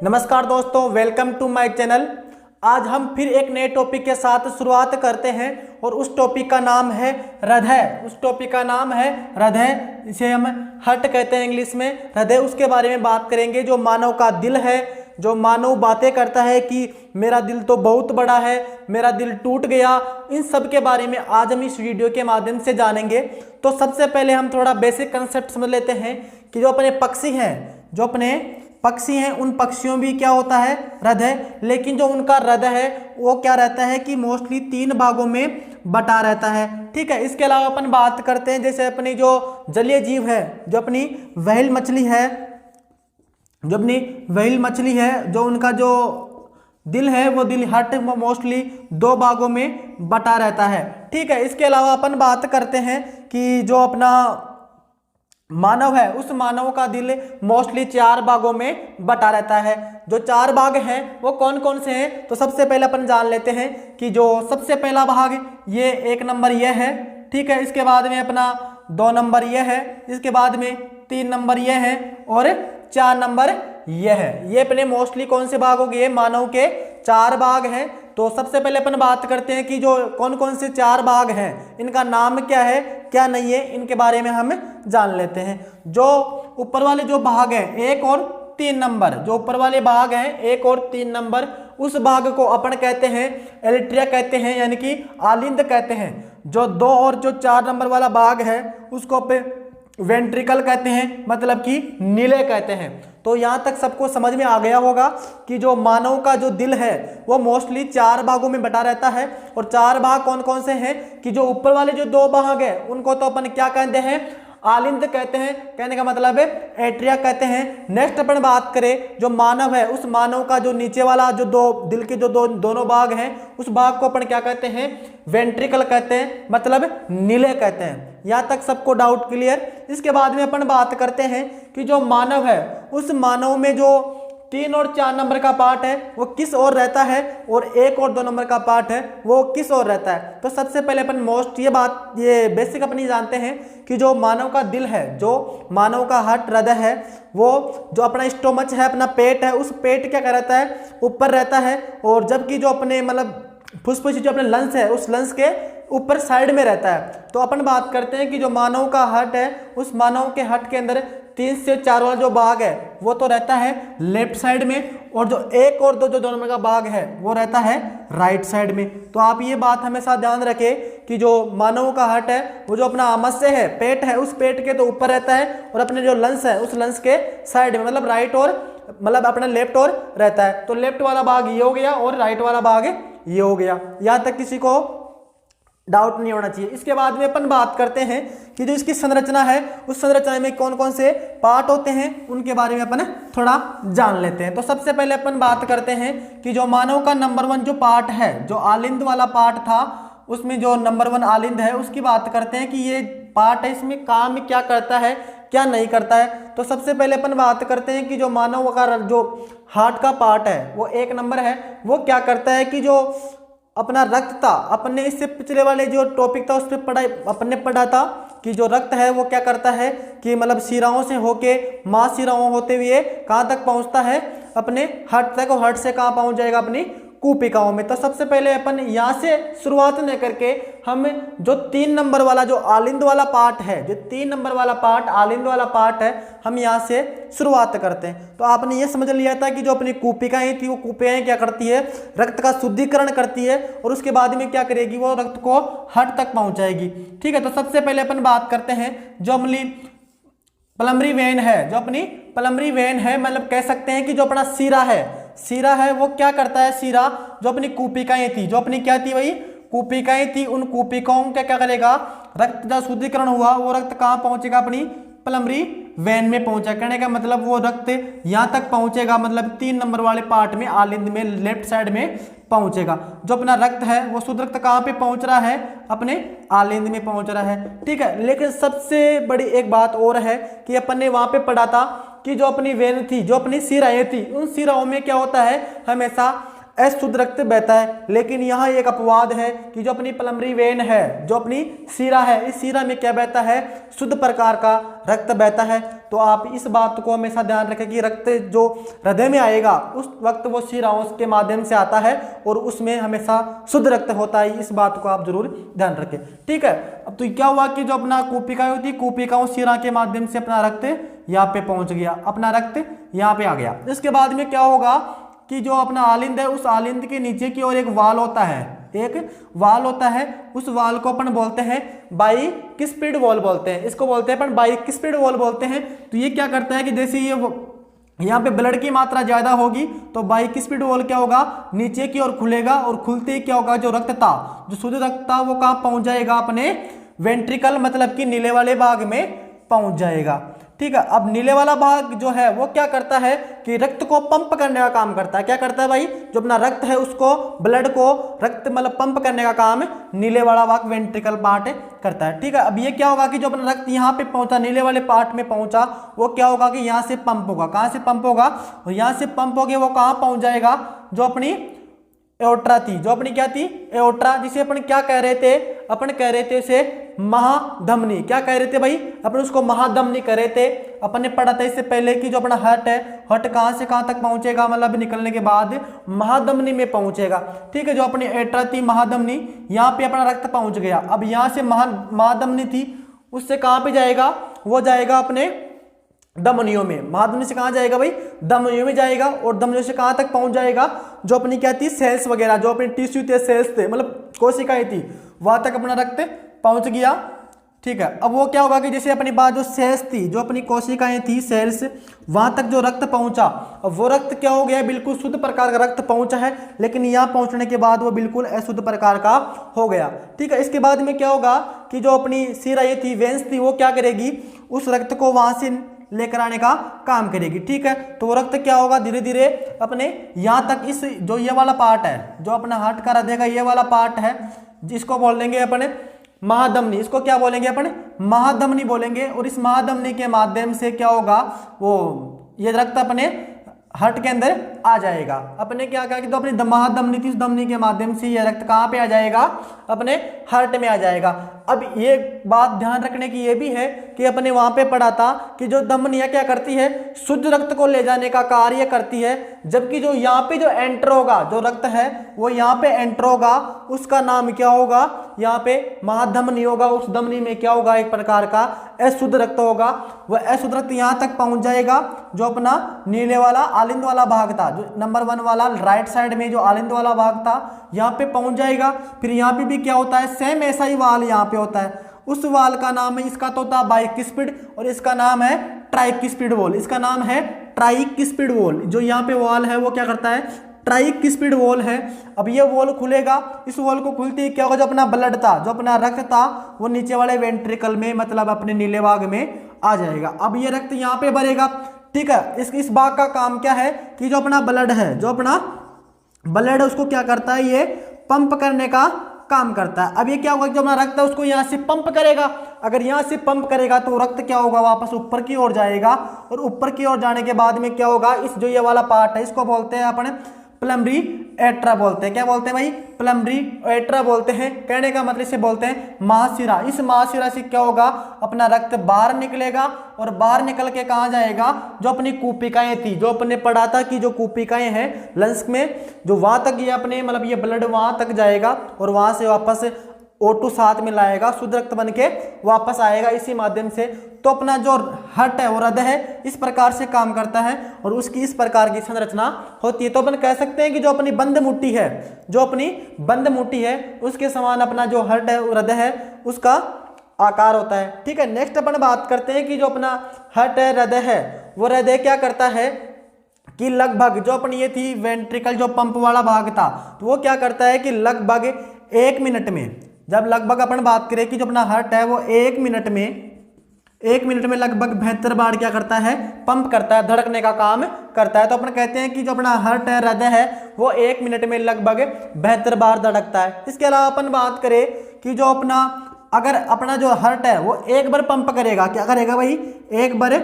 नमस्कार दोस्तों, welcome to my channel. आज हम फिर एक नए टॉपिक के साथ शुरुआत करते हैं और उस टॉपिक का नाम है हृदय। इसे हम हार्ट कहते हैं इंग्लिश में। हृदय, उसके बारे में बात करेंगे। जो मानव का दिल है, जो मानव बातें करता है कि मेरा दिल तो बहुत बड़ा है, मेरा दिल टूट गया, इन सब के बारे में आज हम इस वीडियो के माध्यम से जानेंगे। तो सबसे पहले हम थोड़ा बेसिक कंसेप्ट समझ लेते हैं कि जो अपने पक्षी हैं उन पक्षियों भी क्या होता है, हृदय। लेकिन जो उनका हृदय है वो क्या रहता है कि मोस्टली 3 भागों में बटा रहता है। ठीक है। इसके अलावा अपन बात करते हैं जैसे अपनी जो जलीय जीव है, जो अपनी व्हेल मछली है, जो उनका जो दिल है वो दिल हार्ट मोस्टली 2 भागों में बटा रहता है। ठीक है। इसके अलावा अपन बात करते हैं कि जो अपना मानव है, उस मानव का दिल मोस्टली 4 भागों में बटा रहता है। जो 4 भाग हैं वो कौन कौन से हैं, तो सबसे पहले अपन जान लेते हैं कि जो सबसे पहला भाग ये 1 नंबर ये है। ठीक है। इसके बाद में अपना 2 नंबर ये है, इसके बाद में 3 नंबर ये है और 4 नंबर ये है। ये अपने मोस्टली कौन से भाग हो गए, मानव के 4 भाग हैं। तो सबसे पहले अपन बात करते हैं कि जो कौन कौन से 4 भाग हैं, इनका नाम क्या है क्या नहीं है, इनके बारे में हम जान लेते हैं। जो ऊपर वाले जो भाग हैं 1 और 3 नंबर, जो ऊपर वाले भाग हैं 1 और 3 नंबर, उस भाग को अपन कहते हैं एलिट्रिया कहते हैं, यानी कि आलिंद कहते हैं। जो 2 और जो 4 नंबर वाला भाग है उसको पे वेंट्रिकल कहते हैं, मतलब कि नीले कहते हैं। तो यहाँ तक सबको समझ में आ गया होगा कि जो मानव का जो दिल है वो मोस्टली 4 भागों में बटा रहता है। और 4 भाग कौन कौन से हैं कि जो ऊपर वाले जो 2 भाग हैं उनको तो अपन क्या कहते हैं, आलिंद कहते हैं। कहने का मतलब है एट्रिया कहते हैं। नेक्स्ट अपन बात करें जो मानव है, उस मानव का जो नीचे वाला जो दिल के जो दोनों भाग हैं उस भाग को अपन क्या कहते हैं, वेंट्रिकल कहते हैं, मतलब नीले कहते हैं। यहाँ तक सबको डाउट क्लियर। इसके बाद में अपन बात करते हैं कि जो मानव है उस मानव में जो 3 और 4 नंबर का पार्ट है वो किस ओर रहता है और 1 और 2 नंबर का पार्ट है वो किस ओर रहता है। तो सबसे पहले अपन ये बेसिक अपनी जानते हैं कि जो मानव का दिल है, जो मानव का हार्ट हृदय है, वो जो अपना स्टोमच है, अपना पेट है, उस पेट क्या रहता है, ऊपर रहता है। और जबकि जो अपने मतलब फुसफुस जो अपने लंग्स है उस लंग्स के ऊपर साइड में रहता है। तो अपन बात करते हैं कि जो मानव का हार्ट है उस मानव के हार्ट के अंदर 3 से 4 वाला जो भाग है वो तो रहता है लेफ्ट साइड में, और जो 1 और 2 जो 2 नंबर का भाग है वो रहता है राइट साइड में। तो आप ये बात हमेशा ध्यान रखें कि जो मानव का हार्ट है वो जो अपना आमाशय है, पेट है, उस पेट के तो ऊपर रहता है, और अपने जो लंग्स है उस लंग्स के साइड में, मतलब राइट और मतलब अपना लेफ्ट और रहता है। तो लेफ्ट वाला भाग ये हो गया और राइट वाला भाग ये हो गया। यहाँ तक किसी को डाउट नहीं होना चाहिए। इसके बाद में अपन बात करते हैं कि जो इसकी संरचना है उस संरचना में कौन कौन से पार्ट होते हैं उनके बारे में अपन थोड़ा जान लेते हैं। तो सबसे पहले अपन बात करते हैं कि जो मानव का नंबर 1 जो पार्ट है, जो आलिंद वाला पार्ट था, उसमें जो नंबर 1 आलिंद है उसकी बात करते हैं कि ये पार्ट है, इसमें काम क्या करता है क्या नहीं करता है। तो सबसे पहले अपन बात करते हैं कि जो मानव का जो हार्ट का पार्ट है वो 1 नंबर है, वो क्या करता है कि जो अपना रक्त था, अपने इससे पिछले वाले जो टॉपिक था उस पर अपन ने पढ़ा था कि जो रक्त है वो क्या करता है कि मतलब शिराओं से होके मांस शिराओं होते हुए कहाँ तक पहुँचता है, अपने हार्ट तक, और हार्ट से कहाँ पहुँच जाएगा, अपनी कुपिकाओं में। तो सबसे पहले अपन यहाँ से शुरुआत न करके हम जो 3 नंबर वाला जो आलिंद वाला पार्ट है, जो 3 नंबर वाला पार्ट आलिंद वाला पार्ट है, हम यहाँ से शुरुआत करते हैं। तो आपने ये समझ लिया था कि जो अपनी कुपिकाएं थी वो कुपिकाएं क्या करती है, रक्त का शुद्धिकरण करती है, और उसके बाद में क्या करेगी, वो रक्त को हार्ट तक पहुँचाएगी। ठीक है। तो सबसे पहले अपन बात करते हैं जो अपनी प्लमरी वेन है, जो अपनी प्लमरी वेन है, मतलब कह सकते हैं कि जो अपना सीरा है वो क्या करता है, सीरा जो अपनी कुपिकाएं थी, जो अपनी क्या थी, वही कुपिकाएं थी, उन कुपिकाओं का क्या करेगा, रक्त का शुद्धिकरण हुआ वो रक्त कहाँ पहुंचेगा, अपनी प्लमरी वेन में पहुंचा। कहने का मतलब वो रक्त यहाँ तक पहुंचेगा, मतलब 3 नंबर वाले पार्ट में आलिंद में लेफ्ट साइड में पहुंचेगा। जो अपना रक्त है वो शुद्ध रक्त कहाँ पे पहुंच रहा है, अपने आलिंद में पहुंच रहा है। ठीक है। लेकिन सबसे बड़ी एक बात और है कि अपन ने वहां पे पढ़ा था कि जो अपनी वेन थी, जो अपनी सिराएं थी, उन सिराओं में क्या होता है, हमेशा अशुद्ध रक्त बहता है। लेकिन यहाँ एक अपवाद है कि जो अपनी प्लमरी वेन है, जो अपनी सीरा है, इस सीरा में क्या बहता है, शुद्ध प्रकार का रक्त बहता है। तो आप इस बात को हमेशा ध्यान रखें कि रक्त जो हृदय में आएगा उस वक्त वो शिराओं के माध्यम से आता है और उसमें हमेशा शुद्ध रक्त होता है। इस बात को आप जरूर ध्यान रखें, ठीक है। अब तो क्या हुआ कि जो अपना कूपिका होती है, कूपिकाओं शिरा के माध्यम से अपना रक्त यहाँ पे पहुंच गया, अपना रक्त यहाँ पे आ गया। इसके बाद में क्या होगा कि जो अपना आलिंद है, उस आलिंद के नीचे की ओर एक वाल होता है, एक वाल होता है। उस वाल को अपन बोलते हैं बाइस्पिड वॉल बोलते हैं, इसको बोलते हैं अपन बाइस्पिड वॉल बोलते हैं। तो ये क्या करता है कि जैसे ये यहाँ पे ब्लड की मात्रा ज्यादा होगी तो बाइस्पिड वॉल क्या होगा, नीचे की ओर खुलेगा और खुलते ही क्या होगा, जो रक्त था, जो शुद्ध रक्त था, वो कहाँ पहुंच जाएगा, अपने वेंट्रिकल मतलब कि नीले वाले भाग में पहुंच जाएगा, ठीक है। अब नीले वाला भाग जो है वो क्या करता है कि रक्त को पंप करने का काम करता है। क्या करता है भाई, जो अपना रक्त है उसको, ब्लड को रक्त मतलब पंप करने का काम नीले वाला भाग वेंट्रिकल पार्ट करता है, ठीक है। अब ये क्या होगा कि जो अपना रक्त यहाँ पे पहुंचा, नीले वाले पार्ट में पहुंचा, वो क्या होगा कि यहाँ से पंप होगा। कहाँ से पंप होगा, और यहाँ से पंप हो गया वो कहाँ पहुंच जाएगा, जो अपनी एओर्ट्रा थी, जो अपनी क्या थी, एओर्ट्रा, जिसे अपन क्या कह रहे थे, अपन कह रहे थे उसे महाधमनी। क्या कह रहे थे भाई, अपन उसको महाधमनी कह रहे थे। अपन ने पढ़ा था इससे पहले कि जो अपना हर्ट है, हर्ट कहाँ से कहाँ तक पहुंचेगा, मतलब निकलने के बाद महाधमनी में पहुंचेगा, ठीक है। जो अपनी एट्रा थी महाधमनी, यहाँ पे अपना रक्त पहुंच गया। अब यहाँ से महाधमनी थी, उससे कहाँ पे जाएगा, वो जाएगा अपने धमनियों में। महाधमनी से कहाँ जाएगा भाई, धमनियों में जाएगा। और धमनियों से कहाँ तक पहुंच जाएगा, जो अपनी क्या थी, सेल्स वगैरह, जो अपने टिश्यू थे, सेल्स थे, मतलब कोशिकाएं थी, वहां तक अपना रक्त पहुंच गया, ठीक है। अब वो क्या होगा कि जैसे अपनी बात जो सेल्स थी, जो अपनी कोशिकाएं थी, सेल्स, वहां तक जो रक्त पहुंचा, अब वो रक्त क्या हो गया, बिल्कुल शुद्ध प्रकार का रक्त पहुंचा है। लेकिन यहाँ पहुंचने के बाद वो बिल्कुल अशुद्ध प्रकार का हो गया, ठीक है। इसके बाद में क्या होगा कि जो अपनी सिराएं थी, वेंस थी, वो क्या करेगी, उस रक्त को वहां से लेकर आने का काम करेगी, ठीक है। तो वो रक्त क्या होगा, धीरे धीरे अपने यहाँ तक, इस जो ये वाला पार्ट है, जो अपना हार्ट का हृदय का ये वाला पार्ट है, जिसको बोल देंगे अपने महाधमनी, इसको क्या बोलेंगे अपन, महाधमनी बोलेंगे। और इस महाधमनी के माध्यम से क्या होगा, वो ये रक्त अपने हार्ट के अंदर आ जाएगा। अपने क्या कहा कि तो अपनी महाधमनी थी, उस धमनी के माध्यम से ये रक्त कहाँ पे आ जाएगा, अपने हार्ट में आ जाएगा। अब ये बात ध्यान रखने की ये भी है कि अपने वहां पे पढ़ा था कि जो धमनियां क्या करती है, शुद्ध रक्त को ले जाने का कार्य करती है, जबकि जो यहाँ पे जो एंटर होगा, जो रक्त है वो यहाँ पे एंटर होगा, उसका नाम क्या होगा, यहाँ पे महाधमनी होगा। उस धमनी में क्या होगा, एक प्रकार का अशुद्ध रक्त होगा। वह अशुद्ध रक्त यहाँ तक पहुंच जाएगा, जो अपना नीले वाला आलिंद वाला भाग था, जो नंबर 1 वाला राइट साइड में जो आलिंद वाला भाग था, यहाँ पे पहुंच जाएगा। फिर यहाँ पे भी क्या होता है, सेम ऐसा ही वाल यहाँ पे होता है। उस वाल का नाम है, इसका तो था बाइस्पिड और इसका नाम है ट्राइस्पिड वॉल। इसका नाम है ट्राइस्पिड वॉल। जो यहाँ पे वॉल है वो क्या करता है, ट्राइस्पिड वॉल है। अब ये वॉल खुलेगा, इस वॉल को खुलते ही क्या होगा, जो अपना ब्लड था, जो अपना रक्त था, वो नीचे वाले वेंट्रिकल में मतलब अपने नीले भाग में आ जाएगा। अब ये रक्त यहाँ पे भरेगा, ठीक है। इस भाग का काम क्या है कि जो अपना ब्लड है, जो अपना ब्लड है, उसको क्या करता है, ये पंप करने का काम करता है। अब ये क्या होगा, जो अपना रक्त है उसको यहाँ से पंप करेगा। अगर यहाँ से पंप करेगा तो रक्त क्या होगा, वापस ऊपर की ओर जाएगा। और ऊपर की ओर जाने के बाद में क्या होगा, इस जो ये वाला पार्ट है, इसको बोलते हैं अपने प्लमरी एट्रा बोलते हैं। क्या बोलते हैं भाई, प्लमरी एट्रा बोलते हैं। कहने का मतलब इसे बोलते हैं महाशिरा। इस महाशिरा से क्या होगा, अपना रक्त बाहर निकलेगा और बाहर निकल के कहाँ जाएगा, जो अपनी कूपिकाएं थी, जो अपने पढ़ा था कि जो कूपिकाएं हैं लंग्स में, जो वहां तक ये अपने मतलब ये ब्लड वहां तक जाएगा और वहां से वापस O2 साथ में लाएगा, शुद्ध रक्त बन के वापस आएगा इसी माध्यम से। तो अपना जो हार्ट है वो हृदय है, इस प्रकार से काम करता है और उसकी इस प्रकार की संरचना होती है। तो अपन कह सकते हैं कि जो अपनी बंद मुट्ठी है, जो अपनी बंद मुट्ठी है, उसके समान अपना जो हार्ट है हृदय है, उसका आकार होता है, ठीक है। नेक्स्ट अपन बात करते हैं कि जो अपना हार्ट है, हृदय है, वो हृदय क्या करता है कि लगभग जो अपनी ये थी वेंट्रिकल जो पंप वाला भाग था, तो वो क्या करता है कि लगभग 1 मिनट में, जब लगभग अपन बात करें कि जो अपना हार्ट है वो 1 मिनट में लगभग 72 बार क्या करता है, पंप करता है, धड़कने का काम करता है। तो अपन कहते हैं कि जो अपना हार्ट है, हृदय है, वो 1 मिनट में लगभग 72 बार धड़कता है। इसके अलावा अपन बात करें कि जो अपना अगर अपना जो हार्ट है वो एक बार पंप करेगा, क्या करेगा भाई, एक बार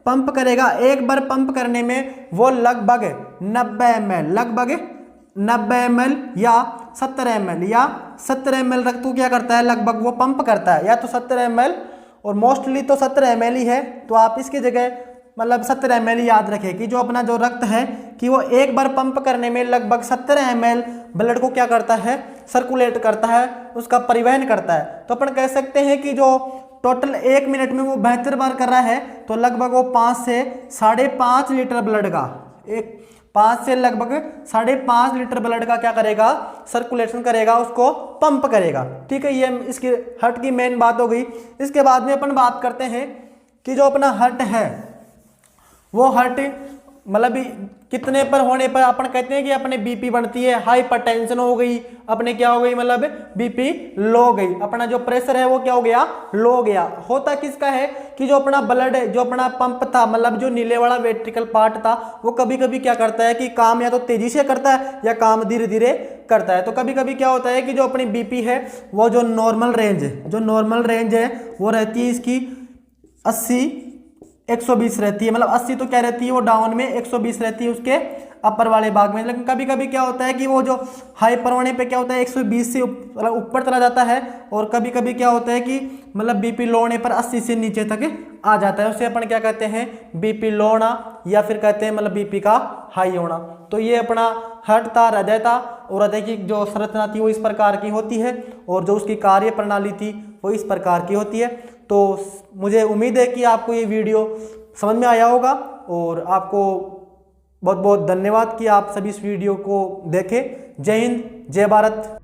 पंप करेगा। एक बार पंप करने में वो लगभग 90 ml, लगभग 90 ml या 70 ml, या 70 ml रक्त को क्या करता है, लगभग वो पंप करता है, या तो 70 ml, और मोस्टली तो 70 ml ही है। तो आप इसकी जगह मतलब 70 ml याद रखें कि जो अपना जो रक्त है कि वो एक बार पंप करने में लगभग 70 ml ब्लड को क्या करता है, सर्कुलेट करता है, उसका परिवहन करता है। तो अपन कह सकते हैं कि जो टोटल 1 मिनट में वो 72 बार कर रहा है, तो लगभग वो 5 से 5.5 लीटर ब्लड का, 5 से लगभग 5.5 लीटर ब्लड का क्या करेगा, सर्कुलेशन करेगा, उसको पंप करेगा। ठीक है, ये इसकी हार्ट की मेन बात हो गई। इसके बाद में अपन बात करते हैं कि जो अपना हार्ट है वो हार्ट मतलब कितने पर होने पर अपन कहते हैं कि अपने बीपी बढ़ती है, हाइपरटेंशन हो गई, अपने क्या हो गई, मतलब बीपी लो हो गई, अपना जो प्रेशर है वो क्या हो गया, लो हो गया। होता किसका है कि जो अपना ब्लड है, जो अपना पंप था, मतलब जो नीले वाला वेंट्रिकल पार्ट था, वो कभी कभी क्या करता है कि काम या तो तेजी से करता है या काम धीरे धीरे करता है। तो कभी कभी क्या होता है कि जो अपनी बीपी है वो जो नॉर्मल रेंज है वो रहती है इसकी 80-120 रहती है, मतलब 80 तो क्या रहती है वो डाउन में, 120 रहती है उसके अपर वाले भाग में। लेकिन कभी कभी क्या होता है कि वो जो हाइपर होने पे क्या होता है 120 से मतलब ऊपर चला जाता है, और कभी कभी क्या होता है कि मतलब बीपी लो होने पर 80 से नीचे तक आ जाता है। उसे अपन क्या कहते हैं, बीपी लो होना, या फिर कहते हैं मतलब बीपी का हाई होना। तो ये अपना हार्ट था, हृदय था, और हृदय की जो संरचना थी वो इस प्रकार की होती है, और जो उसकी कार्य प्रणाली थी वो इस प्रकार की होती है। तो मुझे उम्मीद है कि आपको ये वीडियो समझ में आया होगा, और आपको बहुत बहुत धन्यवाद कि आप सभी इस वीडियो को देखें। जय हिंद, जय भारत।